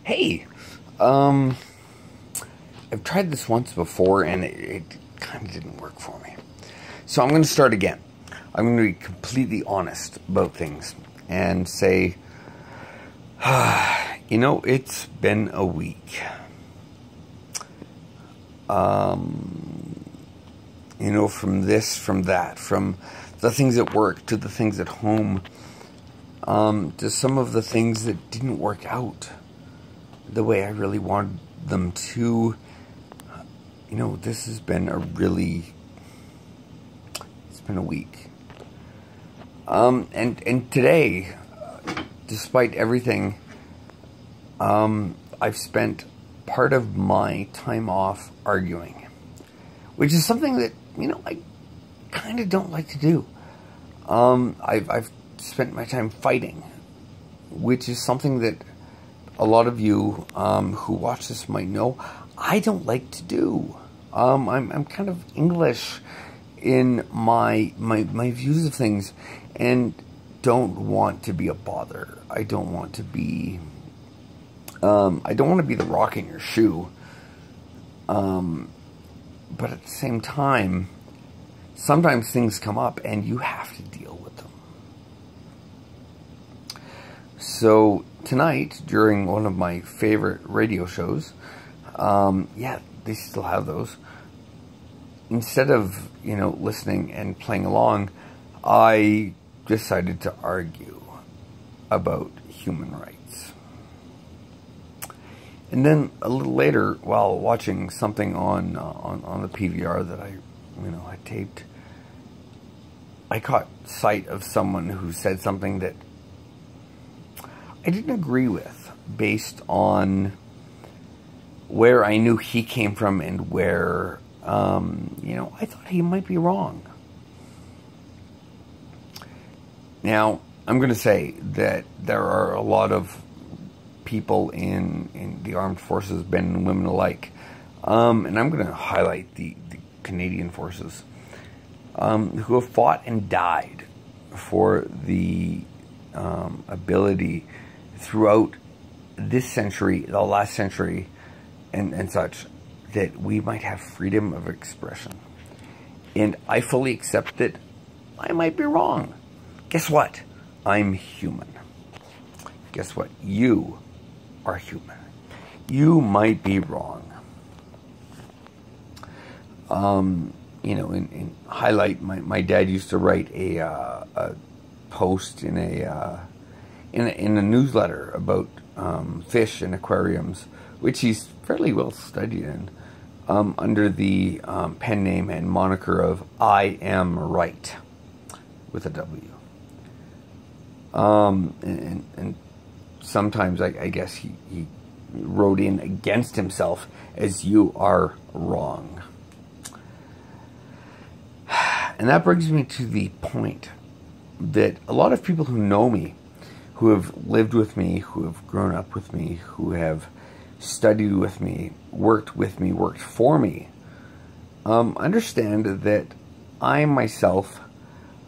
Hey, I've tried this once before and it kind of didn't work for me. So I'm going to start again. I'm going to be completely honest about things and say, it's been a week. From this, from that, from the things at work to the things at home, to some of the things that didn't work out the way I really wanted them to. This has been it's been a week. And today, despite everything, I've spent part of my time off arguing, which is something that, I kind of don't like to do. I've spent my time fighting, which is something that a lot of you who watch this might know I don't like to do. I'm kind of English in my views of things and don't want to be a bother. I don't want to be the rock in your shoe. But at the same time, sometimes things come up and you have to deal with them. So tonight, during one of my favorite radio shows, they still have those. Instead of, listening and playing along, I decided to argue about human rights. And then a little later, while watching something on the PVR that I taped, I caught sight of someone who said something that I didn't agree with, based on where I knew he came from and where, I thought he might be wrong. Now, I'm going to say that there are a lot of people in the armed forces, men and women alike, and I'm going to highlight the Canadian forces, who have fought and died for the ability throughout this century, the last century, and such, that we might have freedom of expression. And I fully accept that I might be wrong. Guess what? I'm human. Guess what? You are human. You might be wrong. In highlight, my dad used to write a post in a newsletter about fish and aquariums, which he's fairly well studied in, under the pen name and moniker of I Am Right, with a W. And sometimes I guess he wrote in against himself as you are wrong. And that brings me to the point that a lot of people who know me, who have lived with me, who have grown up with me, who have studied with me, worked for me, understand that I myself,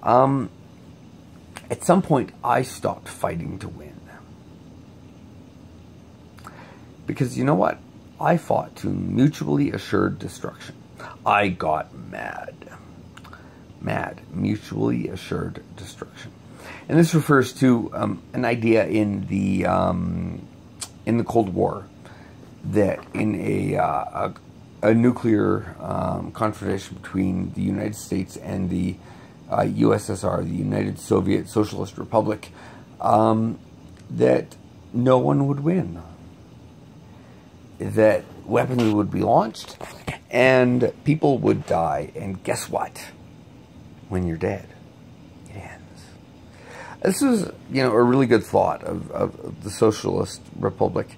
at some point, I stopped fighting to win. Because you know what? I fought to mutually assured destruction. I got mad. Mutually assured destruction. And this refers to an idea in the Cold War, that in a nuclear confrontation between the United States and the USSR, the United Soviet Socialist Republic, that no one would win. That weapons would be launched and people would die. And guess what? When you're dead, it ends. This is, a really good thought of the Socialist Republic.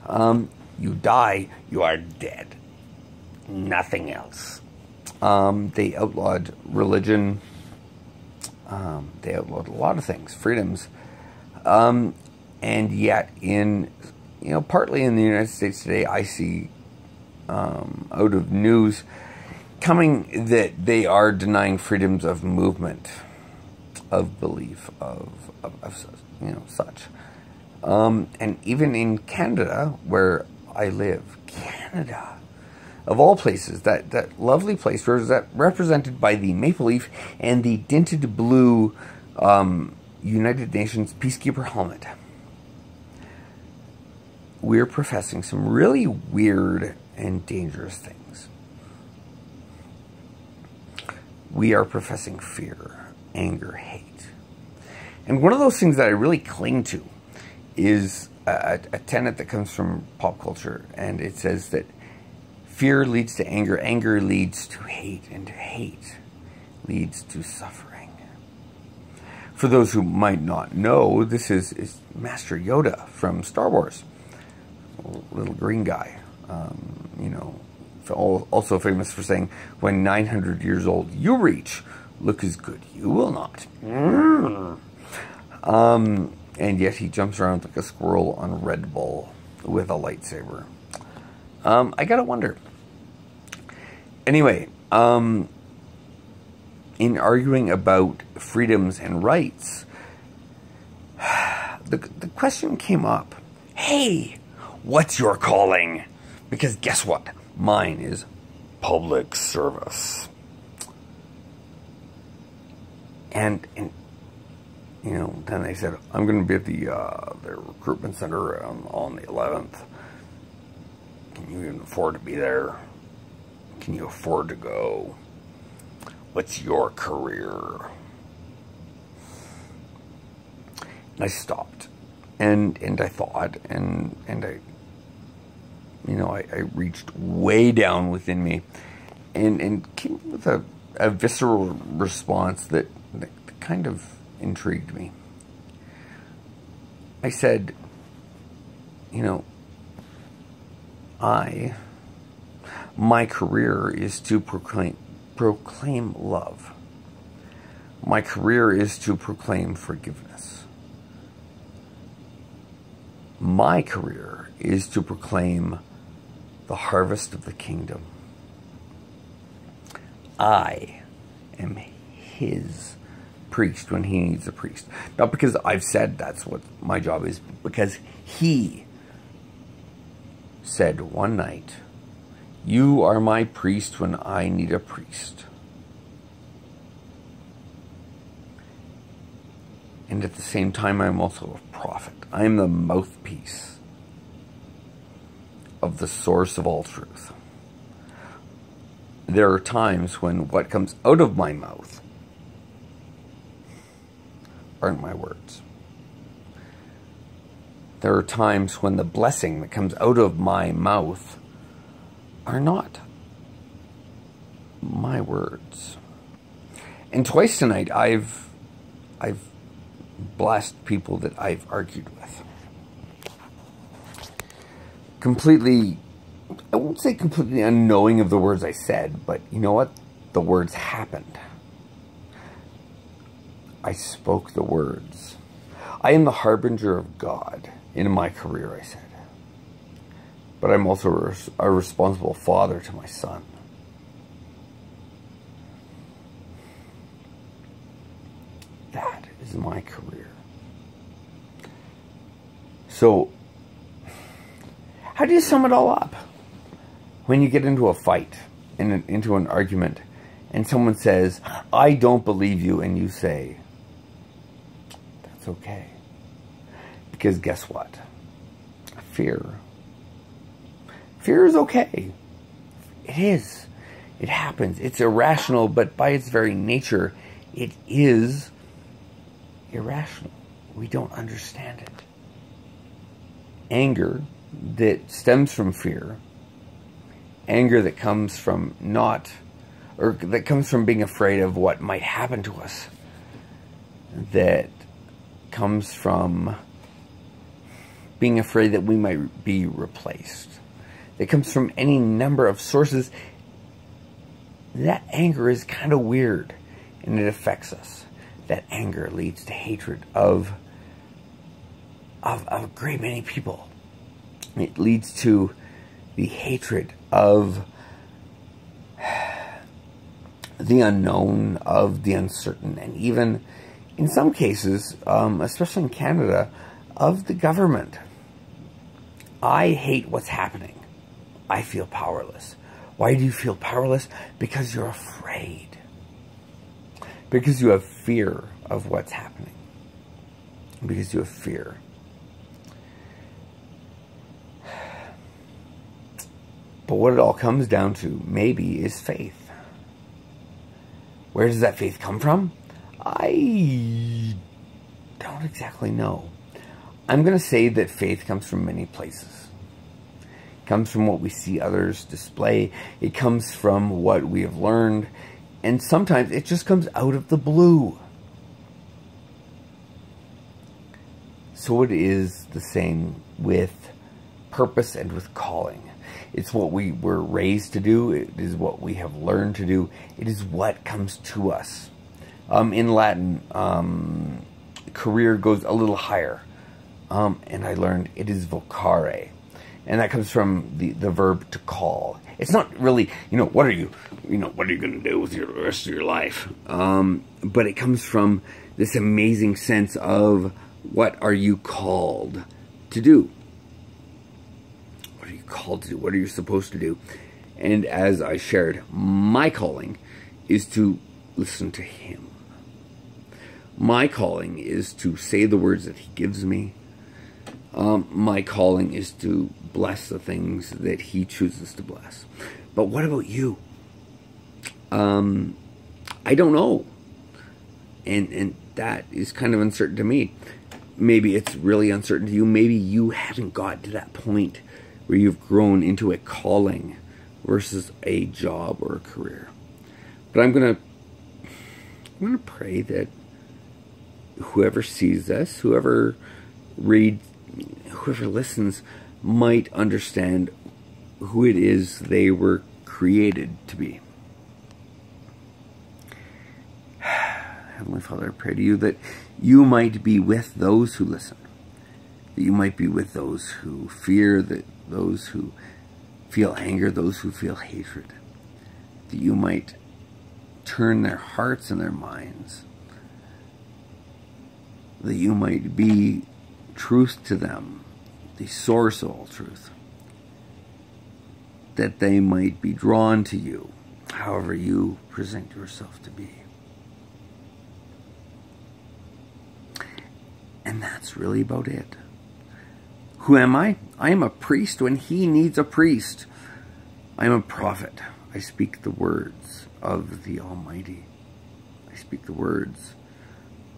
You die, you are dead. Nothing else. They outlawed religion. They outlawed a lot of things, freedoms. And yet, partly in the United States today, I see out of news coming that they are denying freedoms of movement, of belief, of such. And even in Canada, where I live, Canada, of all places, that lovely place where is that represented by the maple leaf and the dinted blue United Nations Peacekeeper helmet. We're professing some really weird and dangerous things. We are professing fear, anger, hate. And one of those things that I really cling to is a tenet that comes from pop culture, and it says that fear leads to anger, anger leads to hate, and hate leads to suffering. For those who might not know, this is Master Yoda from Star Wars, little green guy, you know, also famous for saying, when 900 years old you reach, look as good you will not. And yet he jumps around like a squirrel on a Red Bull with a lightsaber. I gotta wonder. Anyway, in arguing about freedoms and rights, the question came up, hey, what's your calling? Because guess what? Mine is public service. And you know, then they said, I'm going to be at the recruitment center on the 11th. Can you even afford to be there? Can you afford to go? What's your career? And I stopped, and I thought, and I, you know, I reached way down within me, and came with a visceral response that kind of intrigued me. I said, you know, my career is to proclaim love. My career is to proclaim forgiveness. My career is to proclaim the harvest of the kingdom. I am his priest when he needs a priest. Not because I've said that's what my job is, because he said one night, you are my priest when I need a priest. And at the same time, I'm also a prophet. I am the mouthpiece of the source of all truth. There are times when what comes out of my mouth aren't my words. There are times when the blessing that comes out of my mouth are not my words. And twice tonight, I've blessed people that I've argued with. Completely, I won't say completely unknowing of the words I said, but you know what? The words happened. I spoke the words. I am the harbinger of God in my career, I said. But I'm also a responsible father to my son. That is my career. So, how do you sum it all up? When you get into a fight, into an argument, and someone says, I don't believe you, and you say, that's okay. Because guess what? Fear is okay. It is. It happens. It's irrational, but by its very nature, it is irrational. We don't understand it. Anger that stems from fear, anger that comes from that comes from being afraid of what might happen to us, that comes from being afraid that we might be replaced, that comes from any number of sources. That anger is kind of weird, and it affects us. That anger leads to hatred of a great many people. It leads to the hatred of the unknown, of the uncertain, and even in some cases, especially in Canada, of the government. I hate what's happening. I feel powerless. Why do you feel powerless? Because you're afraid. Because you have fear of what's happening. Because you have fear. But what it all comes down to, maybe, is faith. Where does that faith come from? I don't exactly know. I'm going to say that faith comes from many places. It comes from what we see others display. It comes from what we have learned. And sometimes it just comes out of the blue. So it is the same with purpose and with calling. It's what we were raised to do. It is what we have learned to do. It is what comes to us. In Latin, career goes a little higher. And I learned it is vocare. And that comes from the verb to call. It's not really, what are you going to do with the rest of your life? But it comes from this amazing sense of what are you called to do? What are you called to do? What are you supposed to do? And as I shared, my calling is to listen to Him. My calling is to say the words that He gives me. My calling is to bless the things that He chooses to bless. But what about you? I don't know. And that is kind of uncertain to me. Maybe it's really uncertain to you. Maybe you haven't got to that point where you've grown into a calling versus a job or a career. But I'm gonna pray that whoever sees this, whoever reads, whoever listens, might understand who it is they were created to be. Heavenly Father, I pray to you that you might be with those who listen, that you might be with those who fear, that those who feel anger, those who feel hatred, that you might turn their hearts and their minds, that you might be truth to them, the source of all truth, that they might be drawn to you, however you present yourself to be. And that's really about it. Who am I? I am a priest when He needs a priest. I am a prophet. I speak the words of the Almighty. I speak the words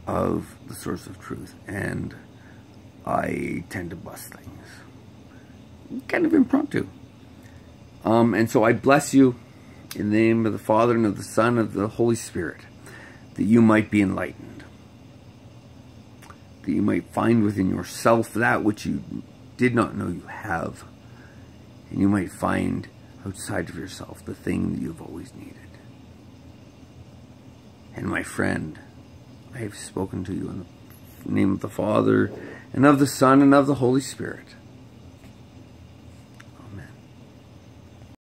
of the source of truth. And I tend to bless things. Kind of impromptu. And so I bless you in the name of the Father and of the Son and of the Holy Spirit, that you might be enlightened, that you might find within yourself that which you did not know you have, and you might find outside of yourself the thing that you've always needed. And my friend, I have spoken to you in the name of the Father and of the Son and of the Holy Spirit.